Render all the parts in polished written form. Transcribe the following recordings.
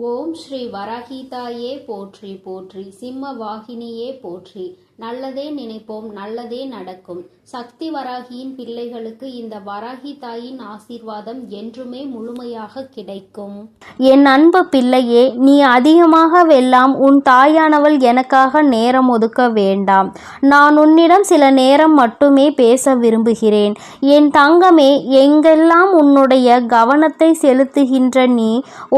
ஓம் ஸ்ரீ வராகிதாயே போற்றி போற்றி, சிம்ம வாகினியே போற்றி. நல்லதே நினைப்போம், நல்லதே நடக்கும். சக்தி வராகியின் பிள்ளைகளுக்கு இந்த வராகி தாயின் ஆசீர்வாதம் என்றுமே முழுமையாக கிடைக்கும். என் அன்பு பிள்ளையே, நீ அதிகமாக வெல்லாம் உன் தாயானவள் எனக்காக நேரம் ஒதுக்க வேண்டாம். நான் உன்னிடம் சில நேரம் மட்டுமே பேச விரும்புகிறேன். என் தங்கமே, எங்கெல்லாம் உன்னுடைய கவனத்தை செலுத்துகின்ற நீ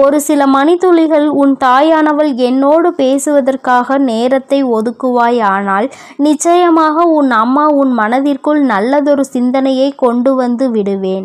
ஒரு சில மணித்துளிகள் உன் தாயானவள் என்னோடு பேசுவதற்காக நேரத்தை ஒதுக்குவாய். ஆனால் நிச்சயமாக உன் அம்மா உன் மனதிற்குள் நல்லதொரு சிந்தனையை கொண்டு வந்து விடுவேன்.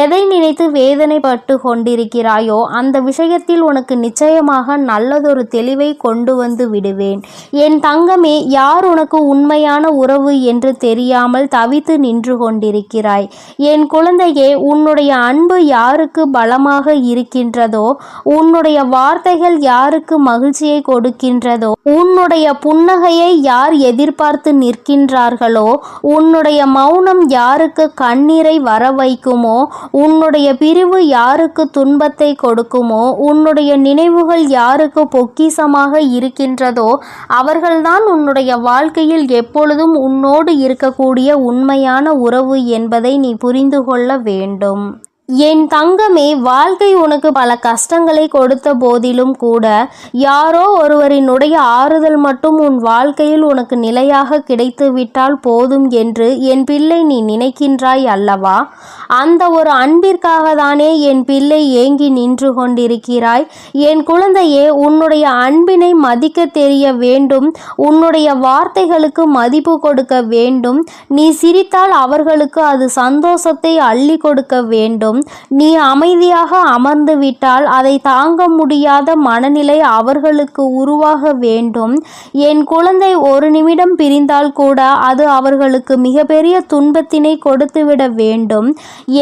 எதை நினைத்து வேதனைப்பட்டு கொண்டிருக்கிறாயோ அந்த விஷயத்தில் உனக்கு நிச்சயமாக நல்லதொரு தெளிவை கொண்டு வந்து விடுவேன். என் தங்கமே, யார் உனக்கு உண்மையான உறவு என்று தெரியாமல் தவித்து நின்று கொண்டிருக்கிறாய். என் குழந்தையே, உன்னுடைய அன்பு யாருக்கு பலமாக இருக்கின்றதோ, உன்னுடைய வார்த்தைகள் யாருக்கு மகிழ்ச்சியை கொடுக்கின்றதோ, உன்னுடைய புன்னகையை யார் எதிர்பார்த்து நிற்கின்றார்களோ, உன்னுடைய மௌனம் யாருக்கு கண்ணீரை வர வைக்குமோ, உன்னுடைய பிரிவு யாருக்கு துன்பத்தை கொடுக்குமோ, உன்னுடைய நினைவுகள் யாருக்கு பொக்கிஷமாக இருக்கின்றதோ, அவர்கள்தான் உன்னுடைய வாழ்க்கையில் எப்பொழுதும் உன்னோடு இருக்கக்கூடிய உண்மையான உறவு என்பதை நீ புரிந்து கொள்ள வேண்டும். என் தங்கமே, வாழ்க்கை உனக்கு பல கஷ்டங்களை கொடுத்த போதிலும் கூட யாரோ ஒருவரினுடைய ஆறுதல் மட்டும் உன் வாழ்க்கையில் உனக்கு நிலையாக கிடைத்துவிட்டால் போதும் என்று என் பிள்ளை நீ நினைக்கின்றாய் அல்லவா? அந்த ஒரு அன்பிற்காக தானே என் பிள்ளை ஏங்கி நின்று கொண்டிருக்கிறாய். என் குழந்தையே, உன்னுடைய அன்பினை மதிக்க தெரிய வேண்டும். உன்னுடைய வார்த்தைகளுக்கு மதிப்பு கொடுக்க வேண்டும். நீ சிரித்தால் அவர்களுக்கு அது சந்தோஷத்தை அள்ளி கொடுக்க வேண்டும். நீ அமைதியாக அமர்ந்து விட்டால் அதை தாங்க முடியாத மனநிலை அவர்களுக்கு உருவாக வேண்டும். என் குழந்தை ஒரு நிமிடம் பிரிந்தால் கூட அது அவர்களுக்கு மிகப்பெரிய துன்பத்தினை கொடுத்துவிட வேண்டும்.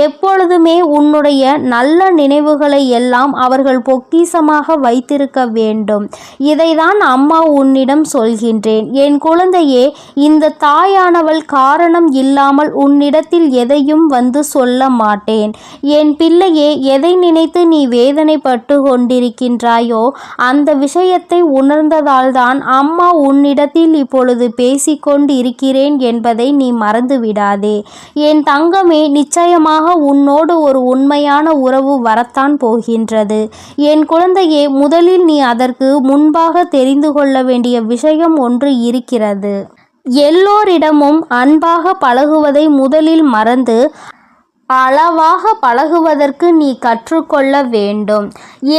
எப்பொழுதுமே உன்னுடைய நல்ல நினைவுகளை எல்லாம் அவர்கள் பொக்கிஷமாக வைத்திருக்க வேண்டும். இதைதான் அம்மா உன்னிடம் சொல்கின்றேன். என் குழந்தையே, இந்த தாயானவள் காரணம் இல்லாமல் உன்னிடத்தில் எதையும் வந்து சொல்ல மாட்டேன். என் பிள்ளையே, எதை நினைத்து நீ வேதனைப்பட்டு கொண்டிருக்கின்றாயோ அந்த விஷயத்தை உணர்ந்ததால்தான் அம்மா உன்னிடத்தில் இப்பொழுது பேசிக்கொண்டு இருக்கிறேன் என்பதை நீ மறந்து விடாதே. என் தங்கமே, நிச்சயமாக உன்னோடு ஒரு உண்மையான உறவு வரத்தான் போகின்றது. என் குழந்தையே, முதலில் நீ அதற்கு முன்பாக தெரிந்து கொள்ள வேண்டிய விஷயம் ஒன்று இருக்கிறது. எல்லோரிடமும் அன்பாக பழகுவதை முதலில் மறந்து அளவாக பழகுவதற்கு நீ கற்றுக்கொள்ள வேண்டும்.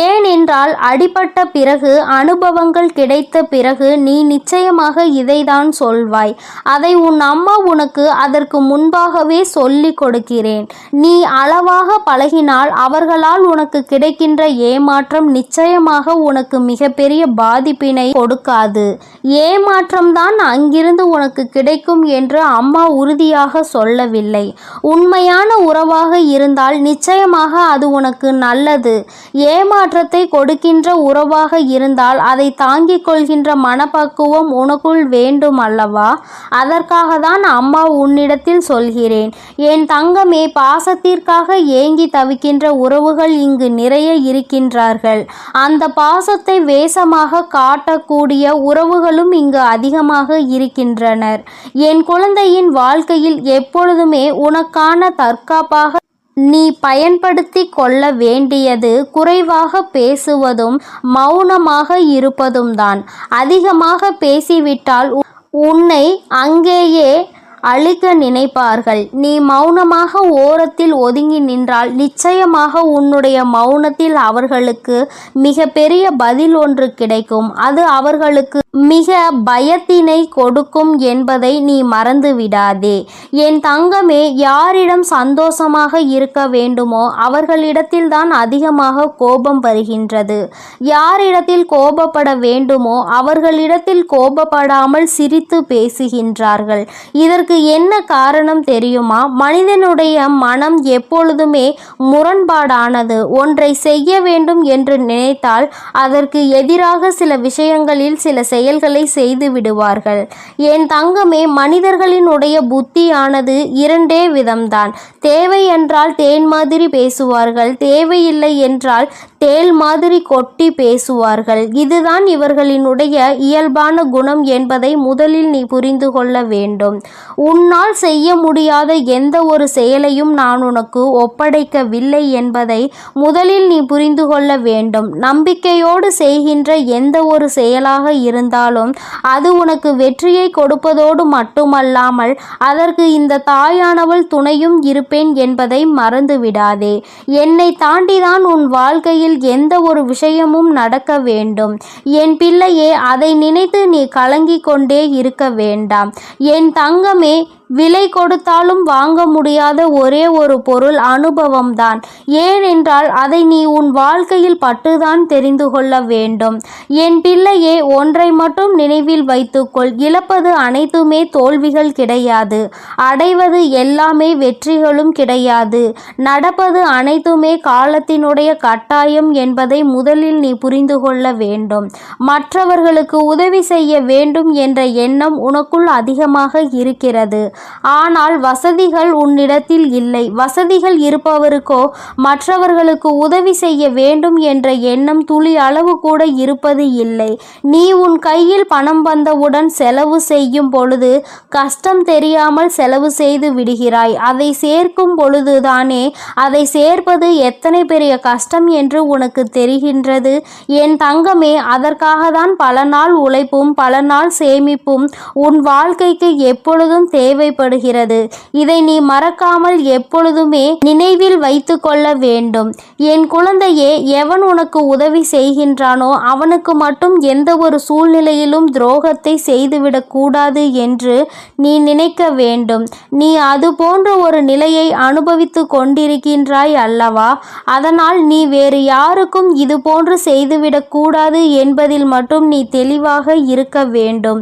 ஏனென்றால் அடிபட்ட பிறகு, அனுபவங்கள் கிடைத்த பிறகு நீ நிச்சயமாக இதைதான் சொல்வாய். அதை உன் அம்மா உனக்கு அதற்கு முன்பாகவே சொல்லி கொடுக்கிறேன். நீ அளவாக பழகினால் அவர்களால் உனக்கு கிடைக்கின்ற ஏமாற்றம் நிச்சயமாக உனக்கு மிகப்பெரிய பாதிப்பினை கொடுக்காது. ஏமாற்றம்தான் அங்கிருந்து உனக்கு கிடைக்கும் என்று அம்மா உறுதியாக சொல்லவில்லை. உண்மையான உறவாக இருந்தால் நிச்சயமாக அது உனக்கு நல்லது. ஏமாற்றத்தை கொடுக்கின்ற உறவாக இருந்தால் அதை தாங்கிக் கொள்கின்ற மனப்பக்குவம் உனக்குள் வேண்டும் அல்லவா? அதற்காக தான் அம்மா உன்னிடத்தில் சொல்கிறேன். என் தங்கமே, பாசத்திற்காக ஏங்கி தவிக்கின்ற உறவுகள் இங்கு நிறைய இருக்கின்றார்கள். அந்த பாசத்தை வேஷமாக காட்டக்கூடிய உறவுகளும் இங்கு அதிகமாக இருக்கின்றனர். என் குழந்தையின் வாழ்க்கையில் எப்பொழுதுமே உனக்கான தற்காப்பாக நீ பயன்படுத்தி கொள்ள வேண்டியது குறைவாக பேசுவதும் மௌனமாக இருப்பதும் தான். அதிகமாக பேசிவிட்டால் உன்னை அங்கேயே அழிக்க நினைப்பார்கள். நீ மௌனமாக ஓரத்தில் ஒதுங்கி நின்றால் நிச்சயமாக உன்னுடைய மௌனத்தில் அவர்களுக்கு மிக பெரிய பதில் ஒன்று கிடைக்கும். அது அவர்களுக்கு மிக பயத்தினை கொடுக்கும் என்பதை நீ மறந்து விடாதே. என் தங்கமே, யாரிடம் சந்தோஷமாக இருக்க வேண்டுமோ அவர்களிடத்தில் தான் அதிகமாக கோபம் வருகின்றது. யாரிடத்தில் கோபப்பட வேண்டுமோ அவர்களிடத்தில் கோபப்படாமல் சிரித்து பேசுகின்றார்கள். இதற்கு இதற்கு என்ன காரணம் தெரியுமா? மனிதனுடைய மனம் எப்பொழுதுமே முரண்பாடானது. ஒன்றை செய்ய வேண்டும் என்று நினைத்தால் அதற்கு எதிராக சில விஷயங்களில் சில செயல்களை செய்து விடுவார்கள். என் தங்கமே, மனிதர்களினுடைய புத்தியானது இரண்டே விதம்தான். தேவை என்றால் தேன் மாதிரி பேசுவார்கள், தேவையில்லை என்றால் தேள் மாதிரி கொட்டி பேசுவார்கள். இதுதான் இவர்களினுடைய இயல்பான குணம் என்பதை முதலில் நீ புரிந்து கொள்ள வேண்டும். உன்னால் செய்ய முடியாத எந்த ஒரு செயலையும் நான் உனக்கு ஒப்படைக்கவில்லை என்பதை முதலில் நீ புரிந்து கொள்ள வேண்டும். நம்பிக்கையோடு செய்கின்ற எந்த ஒரு செயலாக இருந்தாலும் அது உனக்கு வெற்றியை கொடுப்பதோடு மட்டுமல்லாமல் அதற்கு இந்த தாயானவள் துணையும் இருப்பேன் என்பதை மறந்து விடாதே. என்னை தாண்டிதான் உன் வாழ்க்கையில் எந்த ஒரு விஷயமும் நடக்க வேண்டும். என் பிள்ளையே, அதை நினைத்து நீ கலங்கிக் கொண்டே இருக்க வேண்டாம். என் தங்கமே, விலை கொடுத்தாலும் வாங்க முடியாத ஒரே ஒரு பொருள் அனுபவம்தான். ஏனென்றால் அதை நீ உன் வாழ்க்கையில் பட்டுதான் தெரிந்து கொள்ள வேண்டும். என் பிள்ளையே, ஒன்றை மட்டும் நினைவில் வைத்துக்கொள். இழப்பது அனைத்துமே தோல்விகள் கிடையாது, அடைவது எல்லாமே வெற்றிகளும் கிடையாது. நடப்பது அனைத்துமே காலத்தினுடைய கட்டாயம் என்பதை முதலில் நீ புரிந்து கொள்ள வேண்டும். மற்றவர்களுக்கு உதவி செய்ய வேண்டும் என்ற எண்ணம் உனக்குள் அதிகமாக இருக்கிறது. ஆனால் வசதிகள் உன்னிடத்தில் இல்லை. வசதிகள் இருப்பவருக்கோ மற்றவர்களுக்கு உதவி செய்ய வேண்டும் என்ற எண்ணம் துளி அளவு கூட இருப்பது இல்லை. நீ உன் கையில் பணம் வந்தவுடன் செலவு செய்யும் பொழுது கஷ்டம் தெரியாமல் செலவு செய்து விடுகிறாய். அதை சேர்க்கும் பொழுதுதானே அதை சேர்ப்பது எத்தனை பெரிய கஷ்டம் என்று உனக்கு தெரிகின்றது. என் தங்கமே, அதற்காக தான் பல நாள் உழைப்பும் பல நாள் சேமிப்பும் உன் வாழ்க்கைக்கு எப்பொழுதும் தேவைப்படுகிறது. இதை நீ மறக்காமல் எப்பொழுதுமே நினைவில் வைத்து கொள்ள வேண்டும். என் குழந்தையே, எவன் உனக்கு உதவி செய்கின்றானோ அவனுக்கு மட்டும் எந்த ஒரு சூழ்நிலையிலும் துரோகத்தை செய்துவிடக் கூடாது என்று நீ நினைக்க வேண்டும். நீ அது போன்ற ஒரு நிலையை அனுபவித்து கொண்டிருக்கின்றாய் அல்லவா? அதனால் நீ வேறு யாருக்கும் இது போன்று செய்துவிடக் கூடாது என்பதில் மட்டும் நீ தெளிவாக இருக்க வேண்டும்.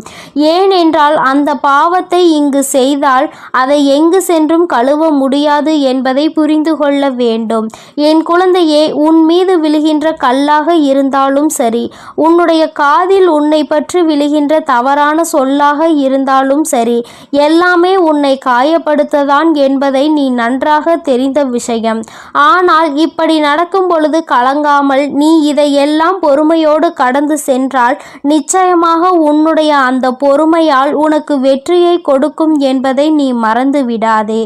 ஏனென்றால் அந்த பாவத்தை இங்கு செய்தால் அதை எங்கு சென்றும் கழுவ முடியாது என்பதை புரிந்து கொள்ள வேண்டும். என் குழந்தையே, உன் மீது விழுகின்ற கல்லாக இருந்தாலும் சரி, உன்னுடைய காதில் உன்னை பற்றி விழுகின்ற தவறான சொல்லாக இருந்தாலும் சரி, எல்லாமே உன்னை காயப்படுத்ததான் என்பதை நீ நன்றாக தெரிந்த விஷயம். ஆனால் இப்படி நடக்கும் பொழுது கலங்காமல் நீ இதையெல்லாம் பொறுமையோடு கடந்து சென்றால் நிச்சயமாக உன்னுடைய அந்த பொறுமையால் உனக்கு வெற்றியை கொடுக்கும் என்பதை நீ மறந்து விடாதே.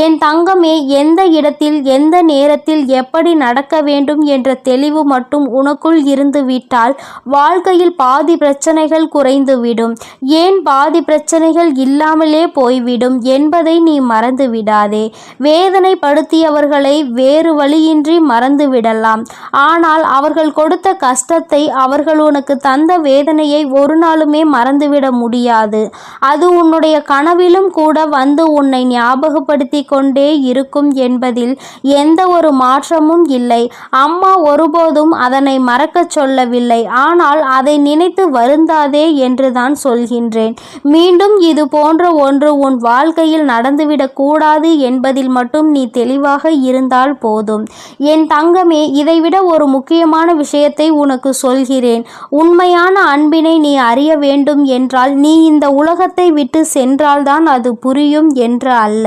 என் தங்கமே, எந்த இடத்தில் எந்த நேரத்தில் எப்படி நடக்க வேண்டும் என்ற தெளிவு மட்டும் உனக்குள் இருந்து விட்டால் வாழ்க்கையில் பாதி பிரச்சனைகள் குறைந்துவிடும். ஏன் பாதி பிரச்சனைகள் இல்லாமலே போய்விடும் என்பதை நீ மறந்து விடாதே. வேதனைப்படுத்தியவர்களை வேறு வழியின்றி மறந்து விடலாம். ஆனால் அவர்கள் கொடுத்த கஷ்டத்தை, அவர்கள் உனக்கு தந்த வேதனையை ஒரு நாளுமே மறந்துவிட முடியாது. அது உன்னுடைய கனவிலும் கூட வந்து உன்னை ஞாபகப்படுத்தி கொண்டே இருக்கும் என்பதில் எந்த ஒரு மாற்றமும் இல்லை. அம்மா ஒருபோதும் அதனை மறக்கச் சொல்லவில்லை. ஆனால் அதை நினைத்து வருந்தாதே என்றுதான் சொல்கின்றேன். மீண்டும் இது போன்ற ஒன்று உன் வாழ்க்கையில் நடந்துவிடக் கூடாது என்பதில் மட்டும் நீ தெளிவாக இருந்தால் போதும். என் தங்கமே, இதைவிட ஒரு முக்கியமான விஷயத்தை உனக்கு சொல்கிறேன். உண்மையான அன்பினை நீ அறிய வேண்டும் என்றால் நீ இந்த உலகத்தை விட்டு சென்றால்தான் அது புரியும் என்று அல்ல.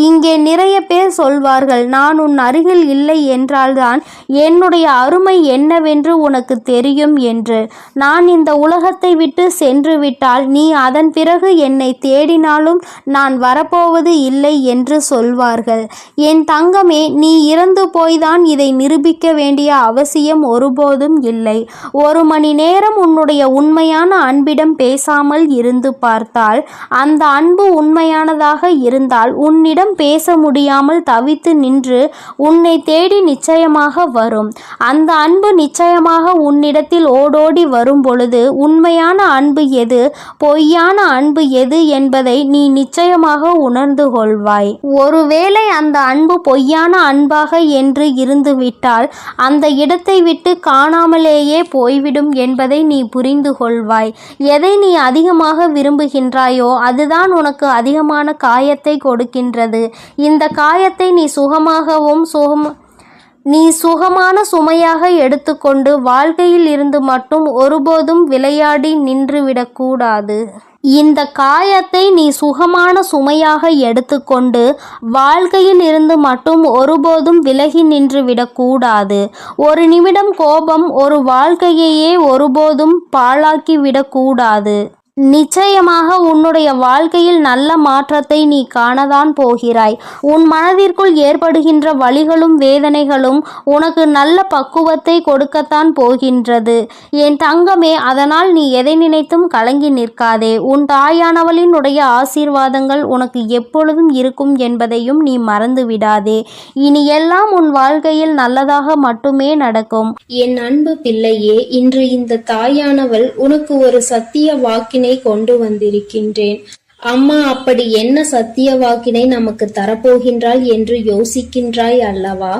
இங்கே நிறைய பேர் சொல்வார்கள், நான் உன் அருகில் இல்லை என்றால்தான் என்னுடைய அருமை என்னவென்று உனக்கு தெரியும் என்று. நான் இந்த உலகத்தை விட்டு சென்று விட்டால் நீ அதன் பிறகு என்னை தேடினாலும் நான் வரப்போவது இல்லை என்று சொல்வார்கள். என் தங்கமே, நீ இறந்து போய்தான் இதை நிரூபிக்க வேண்டிய அவசியம் ஒருபோதும் இல்லை. ஒரு மணி நேரம் உன்னுடைய உண்மையான அன்பிடம் பேசாமல் இருந்து பார்த்தால், அந்த அன்பு உண்மையானதாக இருந்தால் உன்னிடம் பேச முடியாமல் தவித்து நின்று உன்னை தேடி நிச்சயமாக வரும். அந்த அன்பு நிச்சயமாக உன்னிடத்தில் ஓடோடி வரும் பொழுது உண்மையான அன்பு எது, பொய்யான அன்பு எது என்பதை நீ நிச்சயமாக உணர்ந்து கொள்வாய். ஒருவேளை அந்த அன்பு பொய்யான அன்பாக என்று இருந்துவிட்டால் அந்த இடத்தை விட்டு காணாமலேயே போய்விடும் என்பதை நீ புரிந்து கொள்வாய். எதை நீ அதிகமாக விரும்புகின்றாயோ அதுதான் உனக்கு அதிகமான காயத்தை கொடுக்கின்றது. இந்த காயத்தை நீ சுகமான சுமையாக எடுத்துக்கொண்டு வாழ்க்கையில் இருந்து மட்டும் ஒருபோதும் விளையாடி நின்றுவிடக்கூடாது. இந்த காயத்தை நீ சுகமான சுமையாக எடுத்துக்கொண்டு வாழ்க்கையில் இருந்து மட்டும் ஒருபோதும் விலகி நின்று விடக்கூடாது. ஒரு நிமிடம் கோபம் ஒரு வாழ்க்கையையே ஒருபோதும் பாழாக்கி விடக்கூடாது. நிச்சயமாக உன்னுடைய வாழ்க்கையில் நல்ல மாற்றத்தை நீ காணதான் போகிறாய். உன் மனதிற்குள் ஏற்படுகின்ற வலிகளும் வேதனைகளும் உனக்கு நல்ல பக்குவத்தை கொடுக்கத்தான் போகின்றது என் தங்கமே. அதனால் நீ எதை நினைத்தும் கலங்கி நிற்காதே. உன் தாயானவளினுடைய ஆசீர்வாதங்கள் உனக்கு எப்பொழுதும் இருக்கும் என்பதையும் நீ மறந்து விடாதே. இனி எல்லாம் உன் வாழ்க்கையில் நல்லதாக மட்டுமே நடக்கும். என் அன்பு பிள்ளையே, இன்று இந்த தாயானவள் உனக்கு ஒரு சத்திய வாக்கினை கொண்டு வந்திருக்கின்றேன். அம்மா அப்படி என்ன சத்திய வாக்கினை நமக்கு தரப்போகின்றாள் என்று யோசிக்கின்றாய் அல்லவா?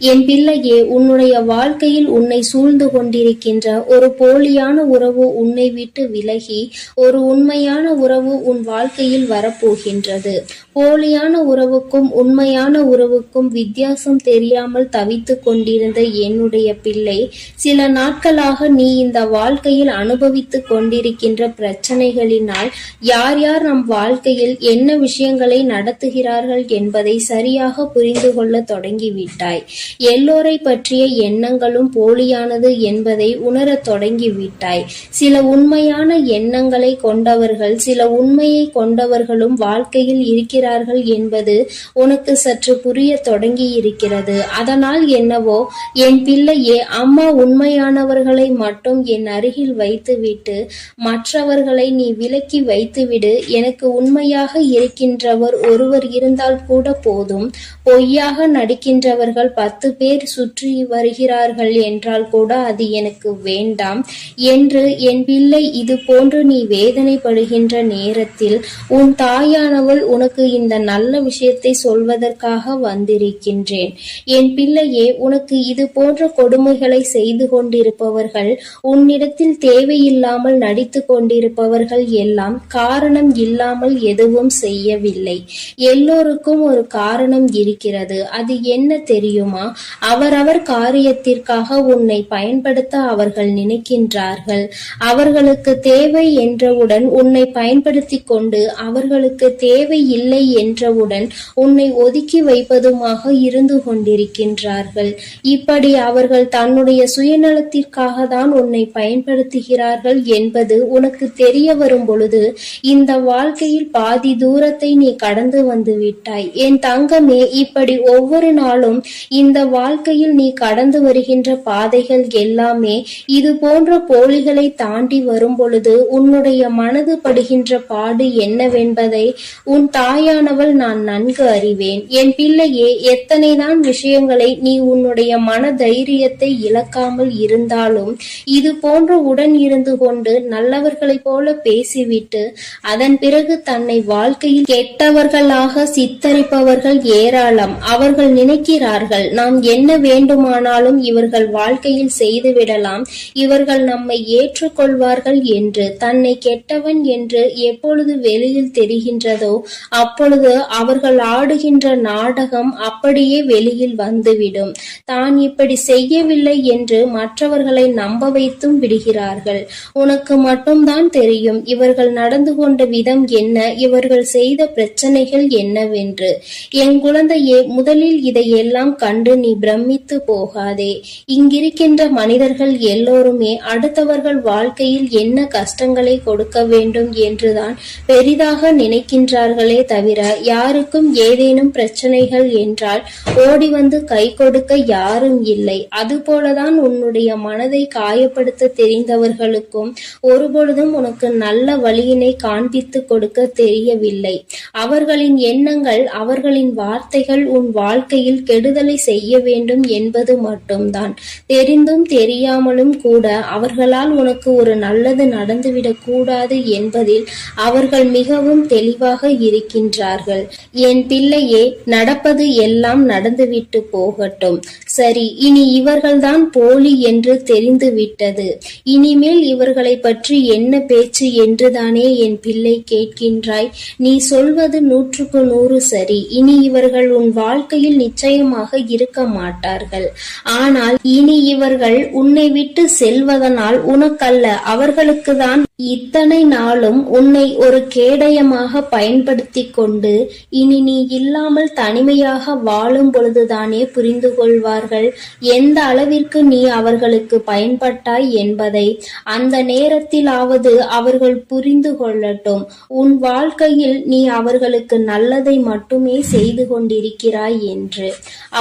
என் பிள்ளையே, உன்னுடைய வாழ்க்கையில் உன்னை சூழ்ந்து கொண்டிருக்கின்ற ஒரு போலியான உறவு உன்னை விட்டு விலகி ஒரு உண்மையான உறவு உன் வாழ்க்கையில் வரப்போகின்றது. போலியான உறவுக்கும் உண்மையான உறவுக்கும் வித்தியாசம் தெரியாமல் தவித்து கொண்டிருந்த என்னுடைய பிள்ளை, சில நாட்களாக நீ இந்த வாழ்க்கையில் அனுபவித்து கொண்டிருக்கின்ற பிரச்சனைகளினால் யார் யார் நம் வாழ்க்கையில் என்ன விஷயங்களை நடத்துகிறார்கள் என்பதை சரியாக புரிந்து கொள்ள தொடங்கிவிட்டாய். எல்லோரை பற்றிய எண்ணங்களும் போலியானது என்பதை உணரத் தொடங்கிவிட்டாய். சில உண்மையான எண்ணங்களை கொண்டவர்கள், சில உண்மையை கொண்டவர்களும் வாழ்க்கையில் இருக்கிறார்கள் என்பது உனக்கு சற்று புரிய தொடங்கி இருக்கிறது. அதனால் என்னவோ என் பிள்ளையே, அம்மா உண்மையானவர்களை மட்டும் என் அருகில் வைத்துவிட்டு மற்றவர்களை நீ விலக்கி வைத்துவிடு. எனக்கு உண்மையாக இருக்கின்றவர் ஒருவர் இருந்தால் கூட போதும். பொய்யாக நடிக்கின்றவர்கள் 10 பேர் சுற்றி வருகிறார்கள் என்றால் கூட அது எனக்கு வேண்டாம் என்று என் பிள்ளை, இது போன்று நீ வேதனைப்படுகின்ற நேரத்தில் உன் தாயானவள் உனக்கு இந்த நல்ல விஷயத்தை சொல்வதற்காக வந்திருக்கின்றேன். என் பிள்ளையே, உனக்கு இது போன்ற கொடுமைகளை செய்து கொண்டிருப்பவர்கள், உன்னிடத்தில் தேவையில்லாமல் நடித்து கொண்டிருப்பவர்கள் எல்லாம் காரணம் இல்லாமல் எதுவும் செய்யவில்லை. எல்லோருக்கும் ஒரு காரணம் இருக்கிறது. அது என்ன தெரியுமா? அவரவர் காரியத்திற்காக உன்னை பயன்படுத்த அவர்கள் நினைக்கின்றார்கள். அவர்களுக்கு தேவை என்றவுடன் உன்னை பயன்படுத்தி கொண்டு அவர்களுக்கு தேவை இல்லை என்றவுடன் உன்னை ஒதுக்கி வைப்பதுமாக இருந்து கொண்டிருக்கின்றார்கள். இப்படி அவர்கள் தன்னுடைய சுயநலத்திற்காக தான் உன்னை பயன்படுத்துகிறார்கள் என்பது உனக்கு தெரிய வரும் பொழுது இந்த வாழ்க்கையில் பாதி தூரத்தை நீ கடந்து வந்து விட்டாய். என் தங்கமே, இப்படி ஒவ்வொரு நாளும் இந்த வாழ்க்கையில் நீ கடந்து வருகின்ற பாதைகள் எல்லாமே இது போன்ற போலிகளை தாண்டி வரும் பொழுது உன்னுடைய மனது படுகின்ற பாடு என்னவென்பதை உன் தாயானவள் நான் நன்கு அறிவேன். என் பிள்ளையே, எத்தனைதான் விஷயங்களை நீ உன்னுடைய மன தைரியத்தை இழக்காமல் இருந்தாலும் இது போன்ற உடன் இருந்து கொண்டு நல்லவர்களைப் போல பேசிவிட்டு அதன் பிறகு தன்னை வாழ்க்கையில் கெட்டவர்களாக சித்தரிப்பவர்கள் ஏராளம். அவர்கள் நினைக்கிறார்கள், நாம் என்ன வேண்டுமானாலும் இவர்கள் வாழ்க்கையில் செய்துவிடலாம், இவர்கள் நம்மை ஏற்றுக்கொள்வார்கள் என்று. தன்னை கெட்டவன் என்று எப்பொழுது வெளியில் தெரிகின்றதோ அப்பொழுது அவர்கள் ஆடுகின்ற நாடகம் அப்படியே வெளியில் வந்துவிடும். தான் இப்படி செய்யவில்லை என்று மற்றவர்களை நம்ப வைத்தும் விடுகிறார்கள். உனக்கு மட்டும்தான் தெரியும் இவர்கள் நடந்து கொண்ட விதம் என்ன, இவர்கள் செய்த பிரச்சனைகள் என்னவென்று. என் குழந்தையே, முதலில் இதையெல்லாம் கண்டு நீ பிரமித்து போகாதே. இங்கிருக்கின்ற மனிதர்கள் எல்லோருமே அடுத்தவர்கள் வாழ்க்கையில் என்ன கஷ்டங்களை கொடுக்க வேண்டும் என்றுதான் பெரிதாக நினைக்கின்றார்களே தவிர யாருக்கும் ஏதேனும் பிரச்சனைகள் என்றால் ஓடி வந்து கை கொடுக்க யாரும் இல்லை. அதுபோலதான் உன்னுடைய மனதை காயப்படுத்த தெரிந்தவர்களுக்கும் ஒருபொழுதும் உனக்கு நல்ல வழியினை காண்பித்து கொடுக்க தெரியவில்லை. அவர்களின் எண்ணங்கள், அவர்களின் வார்த்தைகள் உன் வாழ்க்கையில் கெடுதலை செய்ய வேண்டும் என்பது மட்டும்தான். தெரிந்தும் தெரியாமலும் கூட அவர்களால் உனக்கு ஒரு நல்லது நடந்துவிடக் கூடாது என்பதில் அவர்கள் மிகவும் தெளிவாக இருக்கின்றார்கள். என் பிள்ளையே, நடப்பது எல்லாம் நடந்துவிட்டு போகட்டும். சரி, இனி இவர்கள்தான் போலி என்று தெரிந்துவிட்டது. இனிமேல் இவர்களை பற்றி என்ன பேச்சு என்றுதானே என் பிள்ளை கேட்க இருக்கின்றாய். நீ சொல்வது 100% சரி. இனி இவர்கள் உன் வாழ்க்கையில் நிச்சயமாக இருக்க மாட்டார்கள். ஆனால் இனி இவர்கள் உன்னை விட்டு செல்வதனால் உனக்கல்ல, அவர்களுக்குதான் இத்தனை நாளும் உன்னை ஒரு கேடயமாக பயன்படுத்திக் கொண்டு இனி நீ இல்லாமல் தனிமையாக வாழும் பொழுதுதானே புரிந்து கொள்வார்கள் எந்த அளவிற்கு நீ அவர்களுக்கு பயன்பட்டாய் என்பதை. அந்த நேரத்திலாவது அவர்கள் புரிந்து கொள்ளட்டும். உன் வாழ்க்கையில் நீ அவர்களுக்கு நல்லதை மட்டுமே செய்து கொண்டிருக்கிறாய் என்று.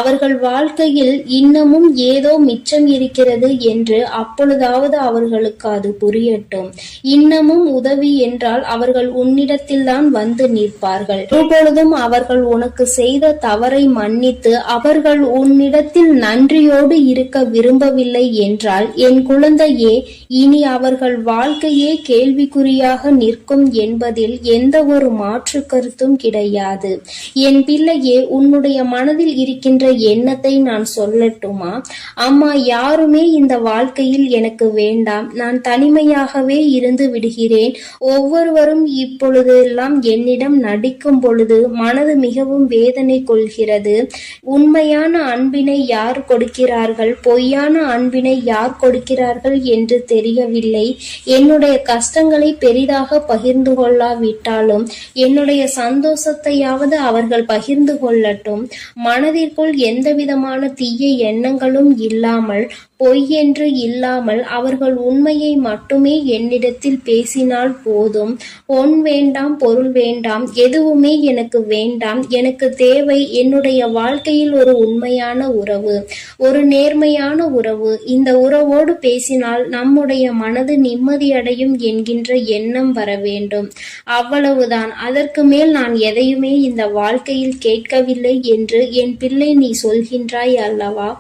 அவர்கள் வாழ்க்கையில் இன்னமும் ஏதோ மிச்சம் இருக்கிறது என்று அப்பொழுதாவது அவர்களுக்கு அது புரியட்டும். இன்னமும் உதவி என்றால் அவர்கள் உன்னிடத்தில்தான் வந்து நிற்பார்கள். ஒருபொழுதும் அவர்கள் உனக்கு செய்த தவறை மன்னித்து அவர்கள் உன்னிடத்தில் நன்றியோடு இருக்க விரும்பவில்லை என்றால், என் குழந்தையே, இனி அவர்கள் வாழ்க்கையே கேள்விக்குறியாக நிற்கும் என்பதில் எந்த ஒரு மாற்று கருத்தும் கிடையாது. என் பிள்ளையே, உன்னுடைய மனதில் இருக்கின்ற எண்ணத்தை நான் சொல்லட்டுமா? அம்மா, யாருமே இந்த வாழ்க்கையில் எனக்கு வேண்டாம், நான் தனிமையாகவே இருந்து விடுகிறேன். ஒவ்வொருவரும் இப்பொழுதெல்லாம் என்னிடம் நடிக்கும் பொழுது மனது மிகவும் வேதனை கொள்கிறது. உண்மையான அன்பினை யார் கொடுக்கிறார்கள், பொய்யான அன்பினை யார் கொடுக்கிறார்கள் என்று தெரியவில்லை. என்னுடைய கஷ்டங்களை பெரிதாக பகிர்ந்து கொள்ளாவிட்டாலும் என்னுடைய சந்தோஷத்தையாவது அவர்கள் பகிர்ந்து கொள்ளட்டும். மனதிற்குள் எந்தவிதமான தீய எண்ணங்களும் இல்லாமல், பொய் என்று இல்லாமல் அவர்கள் உண்மையை மட்டுமே என்னிடத்தில் பேசினால் போதும். பொன் வேண்டாம், பொருள் வேண்டாம், எதுவுமே எனக்கு வேண்டாம். எனக்கு தேவை என்னுடைய வாழ்க்கையில் ஒரு உண்மையான உறவு, ஒரு நேர்மையான உறவு. இந்த உறவோடு பேசினால் நம்முடைய மனது நிம்மதியடையும் என்கின்ற எண்ணம் வர வேண்டும். அவ்வளவுதான். அதற்கு மேல் நான் எதையுமே இந்த வாழ்க்கையில் கேட்கவில்லை என்று என் பிள்ளை நீ சொல்கின்றாய் அல்லவா?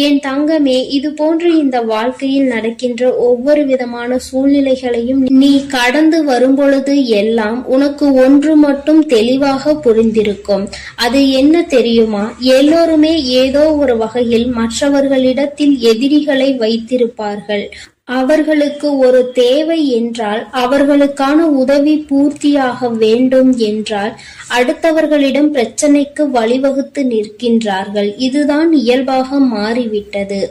என் தங்கமே, இது போன்ற இந்த வாழ்க்கையில் நடக்கின்ற ஒவ்வொரு விதமான சூழ்நிலைகளையும் நீ கடந்து வரும்பொழுது எல்லாம் உனக்கு ஒன்று மட்டும் தெளிவாக புரிந்திருக்கும். அது என்ன தெரியுமா? எல்லோருமே ஏதோ ஒரு வகையில் மற்றவர்களிடத்தில் எதிரிகளை வைத்திருப்பார்கள். அவர்களுக்கு ஒரு தேவை என்றால், அவர்களுக்கான உதவி பூர்த்தியாக வேண்டும் என்றால் அடுத்தவர்களிடம் பிரச்சனைக்கு வழிவகுத்து நிற்கின்றார்கள். இதுதான் இயல்பாக மாறிவிட்டது.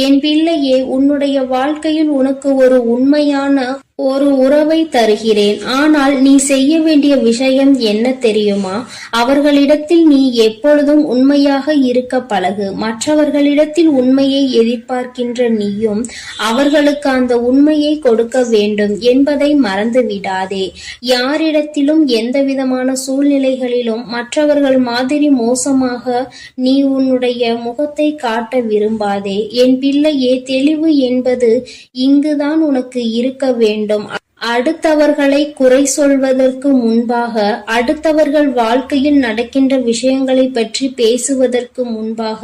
என் பிள்ளையே, உன்னுடைய வாழ்க்கையில் உனக்கு ஒரு உண்மையான ஒரு உறவை தருகிறேன். ஆனால் நீ செய்ய வேண்டிய விஷயம் என்ன தெரியுமா? அவர்களிடத்தில் நீ எப்பொழுதும் உண்மையாக இருக்க பழகு. மற்றவர்களிடத்தில் உண்மையை எதிர்பார்க்கின்ற நீயும் அவர்களுக்கு அந்த உண்மையை கொடுக்க வேண்டும் என்பதை மறந்து விடாதே. யாரிடத்திலும் எந்தவிதமான சூழ்நிலைகளிலும் மற்றவர்கள் மாதிரி மோசமாக நீ உன்னுடைய முகத்தை காட்ட விரும்பாதே. என் பிள்ளையே, தெளிவு என்பது இங்குதான் உனக்கு இருக்க வேண்டும். அடுத்தவர்களை குறை சொல்வதற்கு முன்பாக, அடுத்தவர்கள் வாழ்க்கையில் நடக்கின்ற விஷயங்களை பற்றி பேசுவதற்கு முன்பாக,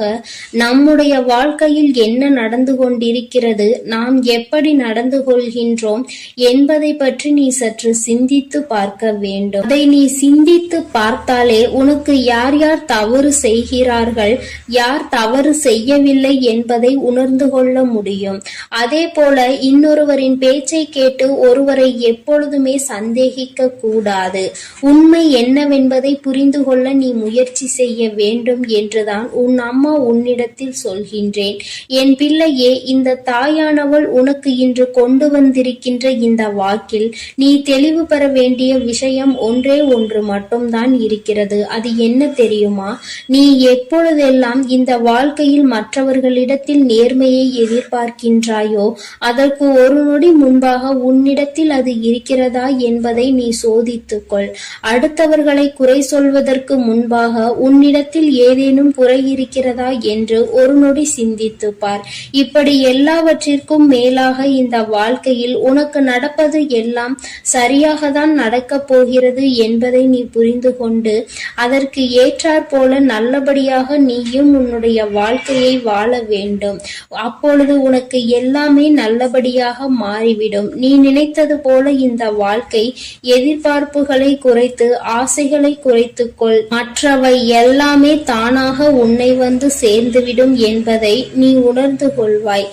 நம்முடைய வாழ்க்கையில் என்ன நடந்து கொண்டிருக்கிறது, நாம் எப்படி நடந்து கொள்கின்றோம் என்பதை பற்றி நீ சற்று சிந்தித்து பார்க்க வேண்டும். அதை நீ சிந்தித்து பார்த்தாலே உனக்கு யார் யார் தவறு செய்கிறார்கள், யார் தவறு செய்யவில்லை என்பதை உணர்ந்து கொள்ள முடியும். அதே போல இன்னொருவரின் பேச்சை கேட்டு ஒருவரை எப்பொழுதுமே சந்தேகிக்க கூடாது. உண்மை என்னவென்பதை புரிந்து கொள்ள நீ முயற்சி செய்ய வேண்டும் என்றுதான் உன் அம்மா உன்னிடத்தில் சொல்கின்றேன். என் பிள்ளையே, இந்த தாயானவள் உனக்கு இன்று கொண்டு வந்திருக்கின்ற இந்த வாக்கில் நீ தெளிவு பெற வேண்டிய விஷயம் ஒன்றே ஒன்று மட்டும்தான் இருக்கிறது. அது என்ன தெரியுமா? நீ எப்பொழுதெல்லாம் இந்த வாழ்க்கையில் மற்றவர்களிடத்தில் நேர்மையை எதிர்பார்க்கின்றாயோ அதற்கு ஒரு நொடி முன்பாக உன்னிடத்தில் அது இருக்கிறதா என்பதை நீ சோதித்துக்கொள். அடுத்தவர்களை குறை சொல்வதற்கு முன்பாக உன்னிடத்தில் ஏதேனும் குறை இருக்கிறதா என்று ஒரு நொடி சிந்தித்து பார். இப்படி எல்லாவற்றிற்கும் மேலாக இந்த வாழ்க்கையில் உனக்கு நடப்பது எல்லாம் சரியாக தான் நடக்கப் போகிறது என்பதை நீ புரிந்து கொண்டு அதற்கு ஏற்றாற் போல நல்லபடியாக நீயும் உன்னுடைய வாழ்க்கையை வாழ வேண்டும். அப்பொழுது உனக்கு எல்லாமே நல்லபடியாக மாறிவிடும். நீ நினைத்தது போல இந்த வாழ்க்கை எதிர்பார்ப்புகளை குறைத்து ஆசைகளை குறைத்துக்கொள். மற்றவை எல்லாமே தானாக உன்னை வந்து சேர்ந்துவிடும் என்பதை நீ உணர்ந்து கொள்வாய்.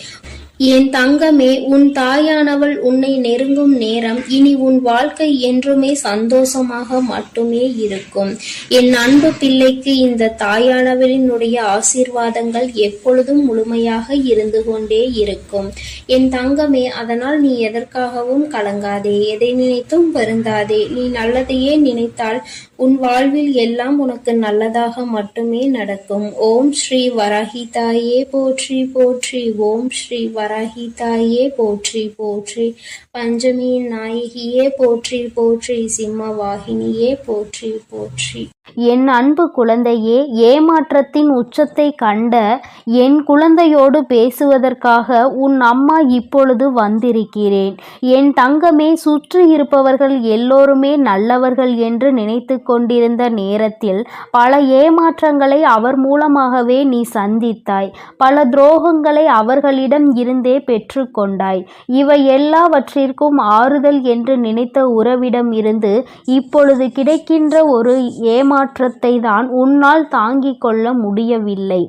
என் தங்கமே, உன் தாயானவள் உன்னை நெருங்கும் நேரம் இனி உன் வாழ்க்கை என்றுமே சந்தோஷமாக மட்டுமே இருக்கும். என் அன்பு பிள்ளைக்கு இந்த தாயானவளினுடைய ஆசீர்வாதங்கள் எப்பொழுதும் முழுமையாக இருந்து கொண்டே இருக்கும். என் தங்கமே, அதனால் நீ எதற்காகவும் கலங்காதே, எதை நினைத்தும் வருந்தாதே. நீ நல்லதையே நினைத்தால் உன் வாழ்வில் எல்லாம் உனக்கு நல்லதாக மட்டுமே நடக்கும். ஓம் ஸ்ரீ வராகி தாயே போற்றி போற்றி. ஓம் ஸ்ரீ வராகி தாயே போற்றி போற்றி. பஞ்சமியின் நாயகியே போற்றி போற்றி. சிம்ம வாகினியே போற்றி போற்றி. என் அன்பு குழந்தையே, ஏமாற்றத்தின் உச்சத்தை கண்ட என் குழந்தையோடு பேசுவதற்காக உன் அம்மா இப்பொழுது வந்திருக்கிறேன். என் தங்கமே, சுற்றி இருப்பவர்கள் எல்லோருமே நல்லவர்கள் என்று நினைத்து கொண்டிருந்த நேரத்தில் பல ஏமாற்றங்களை அவர் மூலமாகவே நீ சந்தித்தாய். பல துரோகங்களை அவர்களிடம் இருந்தே பெற்று கொண்டாய். இவை எல்லாவற்றிற்கும் ஆறுதல் என்று நினைத்த உறவிடம் இருந்து இப்பொழுது கிடைக்கின்ற ஒரு ஏமாற்றத்தை தான் உன்னால் தாங்கிக் கொள்ள முடியவில்லை.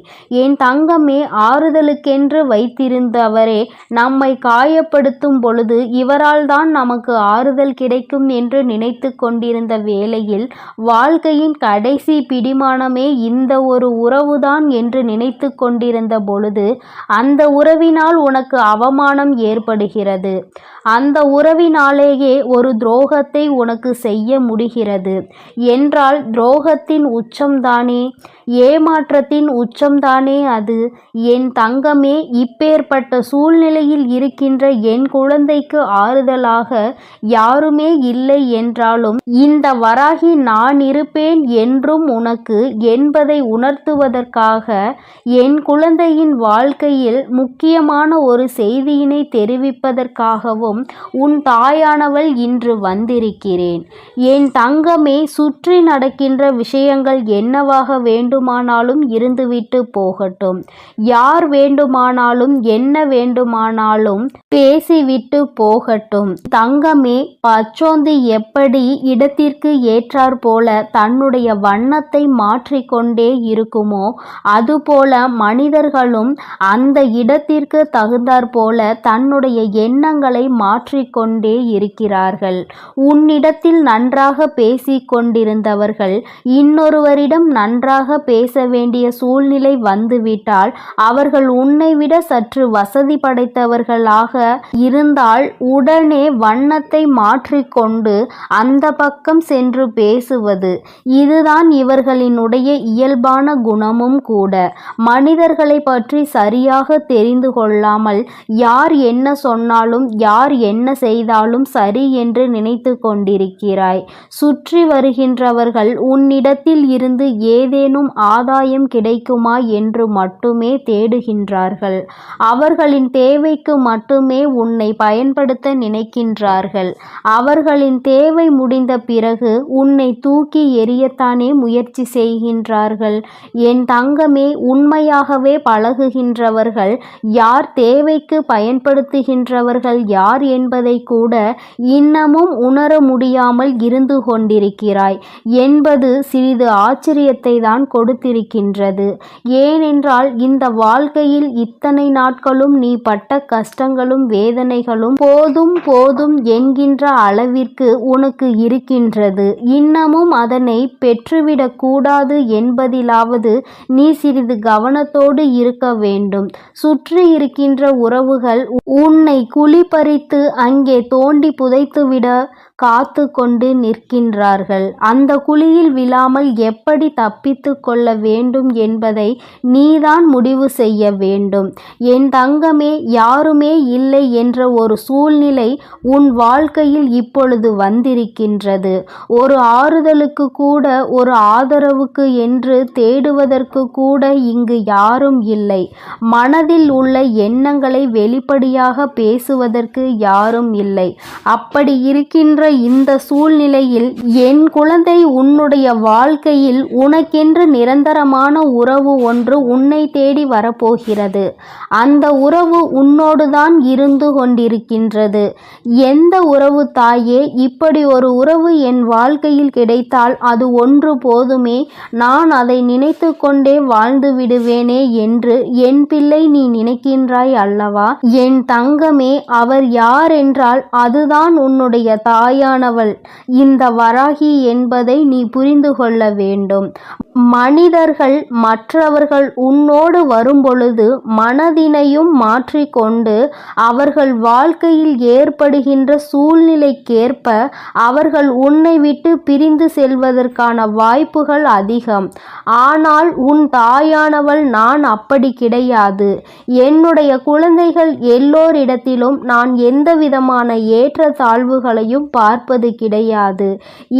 என் தங்கமே, ஆறுதலுக்கென்று வைத்திருந்தவரே நம்மை காயப்படுத்தும் பொழுது இவரால் தான் நமக்கு ஆறுதல் கிடைக்கும் என்று நினைத்து கொண்டிருந்த வேளையில் வாழ்க்கையின் கடைசி பிடிமானமே இந்த ஒரு உறவுதான் என்று நினைத்து கொண்டிருந்த பொழுது அந்த உறவினால் உனக்கு அவமானம் ஏற்படுகிறது. அந்த உறவினாலேயே ஒரு துரோகத்தை உனக்கு செய்ய முடிகிறது என்றால் துரோகத்தின் உச்சம்தானே, ஏமாற்றத்தின் உச்சம்தானே அது. என் தங்கமே, இப்பேற்பட்ட சூழ்நிலையில் இருக்கின்ற என் குழந்தைக்கு ஆறுதலாக யாருமே இல்லை என்றாலும் இந்த வராகி நான் இருப்பேன் என்றும் உனக்கு என்பதை உணர்த்துவதற்காக என் குழந்தையின் வாழ்க்கையில் முக்கியமான ஒரு செய்தியினை தெரிவிப்பதற்காகவும் உன் தாயானவள் இன்று வந்திருக்கிறேன். என் தங்கமே, சுற்றி நடக்கின்ற விஷயங்கள் என்னவாக வேண்டுமானாலும் இருந்துவிட்டு போகட்டும். யார் வேண்டுமானாலும் என்ன வேண்டுமானாலும் பேசிவிட்டு போகட்டும். தங்கமே, பச்சோந்தி எப்படி இடத்திற்கு ஏற்றாற் போல தன்னுடைய வண்ணத்தை மாற்றிக்கொண்டே இருக்குமோ அதுபோல மனிதர்களும் அந்த இடத்திற்கு தகுந்தாற் போல தன்னுடைய எண்ணங்களை மாற்றிக்கொண்டே இருக்கிறார்கள். உன்னிடத்தில் நன்றாக பேசிக் கொண்டிருந்தவர்கள் இன்னொருவரிடம் நன்றாக பேச வேண்டிய சூழ்நிலை வந்துவிட்டால் அவர்கள் உன்னை விட சற்று வசதி படைத்தவர்களாக இருந்தால் உடனே வண்ணத்தை மாற்றிக்கொண்டு அந்த பக்கம் சென்று பேசுவது இதுதான் இவர்களினுடைய இயல்பான குணமும் கூட. மனிதர்களை பற்றி சரியாக தெரிந்து கொள்ளாமல் யார் என்ன சொன்னாலும் யார் என்ன செய்தாலும் சரி என்று நினைத்து கொண்டிருக்கிறாய். சுற்றி வருகின்றவர்கள் உன்னிடத்தில் இருந்து ஏதேனும் ஆதாயம் கிடைக்குமா என்று மட்டுமே தேடுகின்றார்கள். அவர்களின் தேவைக்கு மட்டுமே உன்னை பயன்படுத்த நினைக்கின்றார்கள். அவர்களின் தேவை முடிந்த பிறகு உன்னை தூக்கி எறியத்தானே முயற்சி செய்கின்றார்கள். என் தங்கமே, உண்மையாகவே பழகுகின்றவர்கள் யார், தேவைக்கு பயன்படுத்துகின்றவர்கள் யார் என்பதை கூட இன்னமும் உணர முடியாமல் இருந்து கொண்டிருக்கிறாய் என்பது சிறிது ஆச்சரியத்தை தான் கொடுத்திருக்கின்றது. ஏனென்றால் இந்த வாழ்க்கையில் இத்தனை நாட்களும் நீ பட்ட கஷ்டங்களும் வேதனைகளும் போதும் போதும் என்கின்ற அளவிற்கு உனக்கு இருக்கின்றது. இன்னமும் அதனை பெற்றுவிடக் கூடாது என்பதிலாவது நீ சிறிது கவனத்தோடு இருக்க வேண்டும். சுற்றி இருக்கின்ற உறவுகள் உன்னை குழிபறித்து அங்கே தோண்டி புதைத்துவிட காத்து கொண்டு நிற்கின்றார்கள். அந்த குழியில் விழாமல் எப்படி தப்பித்து கொள்ள வேண்டும் என்பதை நீதான் முடிவு செய்ய வேண்டும். என் தங்கமே, யாருமே இல்லை என்ற ஒரு சூழ்நிலை உன் வாழ்க்கையில் இப்பொழுது வந்திருக்கின்றது. ஒரு ஆறுதலுக்கு கூட, ஒரு ஆதரவுக்கு என்று தேடுவதற்கு கூட இங்கு யாரும் இல்லை. மனதில் உள்ள எண்ணங்களை வெளிப்படையாக பேசுவதற்கு யாரும் இல்லை. அப்படி இருக்கின்ற இந்த சூழ்நிலையில் என் குழந்தை உன்னுடைய வாழ்க்கையில் உனக்கென்று நிரந்தரமான உறவு ஒன்று உன்னை தேடி வரப்போகிறது. அந்த உறவு உன்னோடுதான் இருந்து கொண்டிருக்கின்றது. எந்த உறவு தாயே? இப்படி ஒரு உறவு என் வாழ்க்கையில் கிடைத்தால் அது ஒன்று போதுமே, நான் அதை நினைத்து கொண்டே வாழ்ந்து விடுவேனே என்று என் பிள்ளை நீ நினைக்கின்றாய் அல்லவா? என் தங்கமே, அவர் யார் என்றால் அதுதான் உன்னுடைய தாயானவள், இந்த வராகி என்பதை நீ புரிந்து கொள்ள வேண்டும். மனிதர்கள் மற்றவர்கள் உன்னோடு வரும்பொழுது மனதினையும் மாற்றிக்கொண்டு அவர்கள் வாழ்க்கையில் ஏற்படுகின்ற சூழ்நிலைக்கேற்ப அவர்கள் உன்னை விட்டு பிரிந்து செல்வதற்கான வாய்ப்புகள் அதிகம். ஆனால் உன் தாயானவள் நான் அப்படி கிடையாது. என்னுடைய குழந்தைகள் எல்லோரிடத்திலும் நான் எந்த விதமான ஏற்ற தாழ்வுகளையும் பார்ப்பது கிடையாது.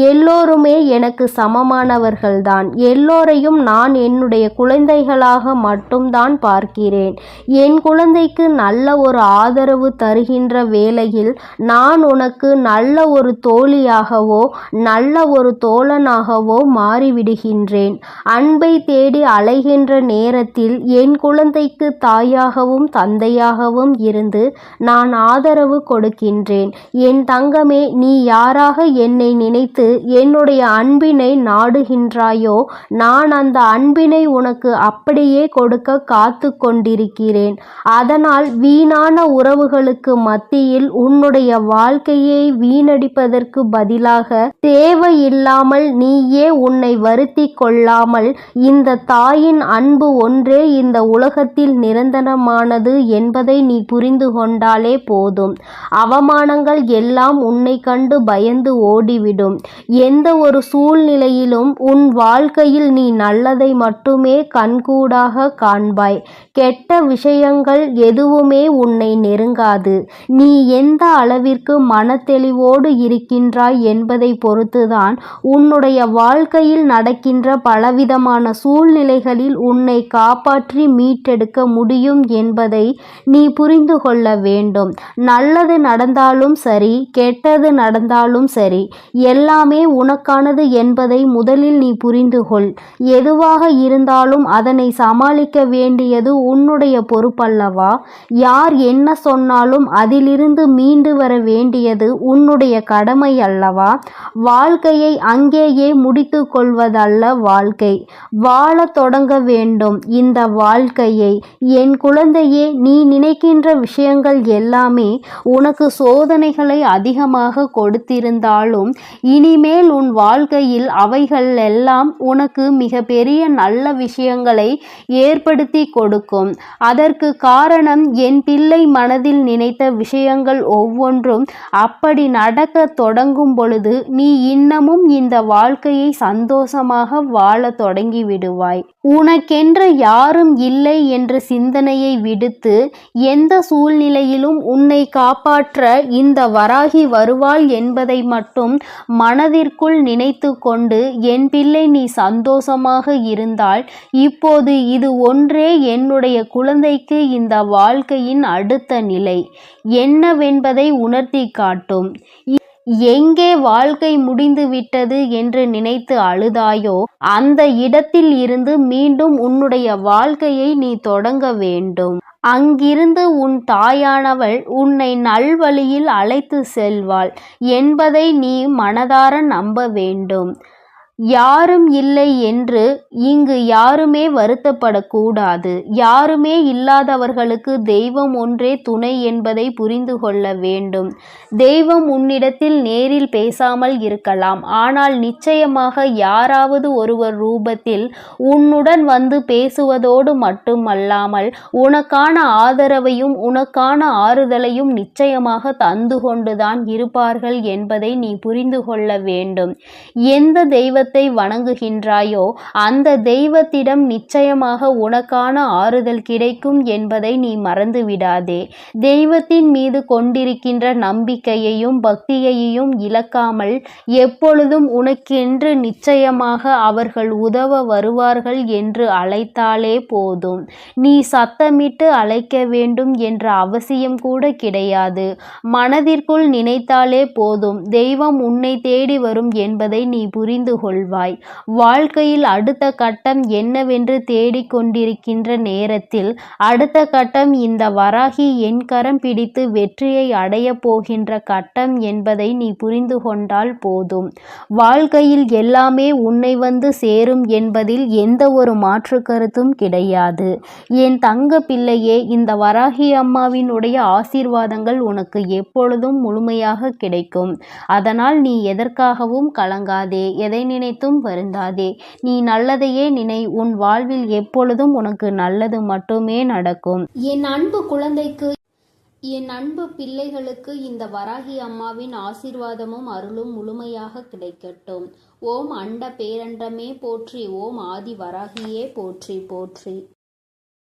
எல்லோருமே எனக்கு சமமானவர்கள்தான். எல்லோரையும் நான் என்னுடைய குழந்தைகளாக மட்டும்தான் பார்க்கிறேன். என் குழந்தைக்கு நல்ல ஒரு ஆதரவு தருகின்ற வேளையில் நான் உனக்கு நல்ல ஒரு தோழியாகவோ நல்ல ஒரு தோழனாகவோ மாறிவிடுகின்றேன். அன்பை தேடி அலைகின்ற நேரத்தில் என் குழந்தைக்கு தாயாகவும் தந்தையாகவும் இருந்து நான் ஆதரவு கொடுக்கின்றேன். என் தங்கமே, நீ யாராக என்னை நினைத்து என்னுடைய அன்பினை நாடுகின்றாயோ, நான் அந்த அன்பினை உனக்கு அப்படியே கொடுக்க காத்து கொண்டிருக்கிறேன். அதனால் வீணான உறவுகளுக்கு மத்தியில் உன்னுடைய வாழ்க்கையை வீணடிப்பதற்கு பதிலாக தேவையில்லாமல் நீயே உன்னை வருத்தி கொள்ளாமல் இந்த தாயின் அன்பு ஒன்றே இந்த உலகத்தில் நிரந்தரமானது என்பதை நீ புரிந்து கொண்டாலே போதும். அவமானங்கள் எல்லாம் உன்னை கண்டு பயந்து ஓடிவிடும். எந்த ஒரு சூழ்நிலையிலும் உன் வாழ்க்கையில் நீ நல்லதை மட்டுமே கண்கூடாக காண்பாய். கெட்ட விஷயங்கள் எதுவுமே உன்னை நெருங்காது. நீ எந்த அளவிற்கு மனத்தெளிவோடு இருக்கின்றாய் என்பதை பொறுத்துதான் உன்னுடைய வாழ்க்கையில் நடக்கின்ற பலவிதமான சூழ்நிலைகளில் உன்னை காப்பாற்றி மீட்டெடுக்க முடியும் என்பதை நீ புரிந்து கொள்ள வேண்டும். நல்லது நடந்தாலும் சரி, கெட்டது நடந்தாலும் சரி, எல்லாமே உனக்கானது என்பதை முதலில் நீ புரிந்து கொள். எதுவாக இருந்தாலும் அதனை சமாளிக்க வேண்டியது உன்னுடைய பொறுப்பல்லவா? யார் என்ன சொன்னாலும் அதிலிருந்து மீண்டு வர வேண்டியது உன்னுடைய கடமை அல்லவா? வாழ்க்கையை அங்கேயே முடித்து கொள்வதல்ல வாழ்க்கை. வாழ தொடங்க வேண்டும் இந்த வாழ்க்கையை. என் குழந்தையே, நீ நினைக்கின்ற விஷயங்கள் எல்லாமே உனக்கு சோதனைகளை அதிகமாக கொடுத்திருந்தாலும் இனிமேல் உன் வாழ்க்கையில் அவைகள் எல்லாம் உனக்கு மிக பெரிய நல்ல விஷயங்களை ஏற்படுத்தி கொடுக்கும். அதற்கு காரணம் என் பிள்ளை மனதில் நினைத்த விஷயங்கள் ஒவ்வொன்றும் அப்படி நடக்க தொடங்கும் பொழுது நீ இன்னமும் இந்த வாழ்க்கையை சந்தோஷமாக வாழ தொடங்கி விடுவாய். உனக்கென்று யாரும் இல்லை என்ற சிந்தனையை விடுத்து எந்த சூழ்நிலையிலும் உன்னை காப்பாற்ற இந்த வராகி வருவாள் என்பதை மட்டும் மனதிற்குள் நினைத்து கொண்டு என் பிள்ளை நீ சந்தோஷமாக இருந்தால் இப்போது இது ஒன்றே என்னுடைய குழந்தைக்கு இந்த வாழ்க்கையின் அடுத்த நிலை என்னவென்பதை உணர்த்தி காட்டும். எங்கே வாழ்க்கை முடிந்து விட்டது என்று நினைத்து அழுதாயோ அந்த இடத்தில் இருந்து மீண்டும் உன்னுடைய வாழ்க்கையை நீ தொடங்க வேண்டும். அங்கிருந்து உன் தாயானவள் உன்னை நல்வழியில் அழைத்து செல்வாள் என்பதை நீ மனதார நம்ப வேண்டும். யாரும் இல்லை என்று இங்கு யாருமே வருத்தப்படக்கூடாது. யாருமே இல்லாதவர்களுக்கு தெய்வம் ஒன்றே துணை என்பதை புரிந்து கொள்ள வேண்டும். தெய்வம் உன்னிடத்தில் நேரில் பேசாமல் இருக்கலாம், ஆனால் நிச்சயமாக யாராவது ஒருவர் ரூபத்தில் உன்னுடன் வந்து பேசுவதோடு மட்டுமல்லாமல் உனக்கான ஆதரவையும் உனக்கான ஆறுதலையும் நிச்சயமாக தந்து கொண்டுதான் இருப்பார்கள் என்பதை நீ புரிந்து கொள்ள வேண்டும். எந்த தெய்வத்தை வணங்குகின்றாயோ அந்த தெய்வத்திடம் நிச்சயமாக உனக்கான ஆறுதல் கிடைக்கும் என்பதை நீ மறந்து விடாதே. தெய்வத்தின் மீது கொண்டிருக்கின்ற நம்பிக்கையையும் பக்தியையும் இழக்காமல் எப்பொழுதும் உனக்கென்று நிச்சயமாக அவர்கள் உதவ வருவார்கள் என்று அழைத்தாலே போதும். நீ சத்தமிட்டு அழைக்க வேண்டும் என்ற அவசியம் கூட கிடையாது. மனதிற்குள் நினைத்தாலே போதும், தெய்வம் உன்னை தேடி வரும் என்பதை நீ புரிந்து கொள்ள கொள்வாய். வாழ்க்கையில் அடுத்த கட்டம் என்னவென்று தேடிக்கொண்டிருக்கின்ற நேரத்தில் அடுத்த கட்டம் இந்த வராகி என் கரம் பிடித்து வெற்றியை அடையப் போகின்ற கட்டம் என்பதை நீ புரிந்து கொண்டால் போதும். வாழ்க்கையில் எல்லாமே உன்னை வந்து சேரும் என்பதில் எந்த ஒரு மாற்று கருத்தும் கிடையாது. என் தங்க பிள்ளையே, இந்த வராகி அம்மாவினுடைய ஆசீர்வாதங்கள் உனக்கு எப்பொழுதும் முழுமையாக கிடைக்கும். அதனால் நீ எதற்காகவும் கலங்காதே, எதை நினைத்தும் வருந்தாதே. நீ நல்லதையே நினை. உன் வாழ்வில் எப்பொழுதும் உனக்கு நல்லது மட்டுமே நடக்கும். என் அன்பு குழந்தைக்கு, என் அன்பு பிள்ளைகளுக்கு இந்த வராகி அம்மாவின் ஆசீர்வாதமும் அருளும் முழுமையாக கிடைக்கட்டும். ஓம் அண்ட பேரண்டமே போற்றி. ஓம் ஆதி வராகியே போற்றி போற்றி.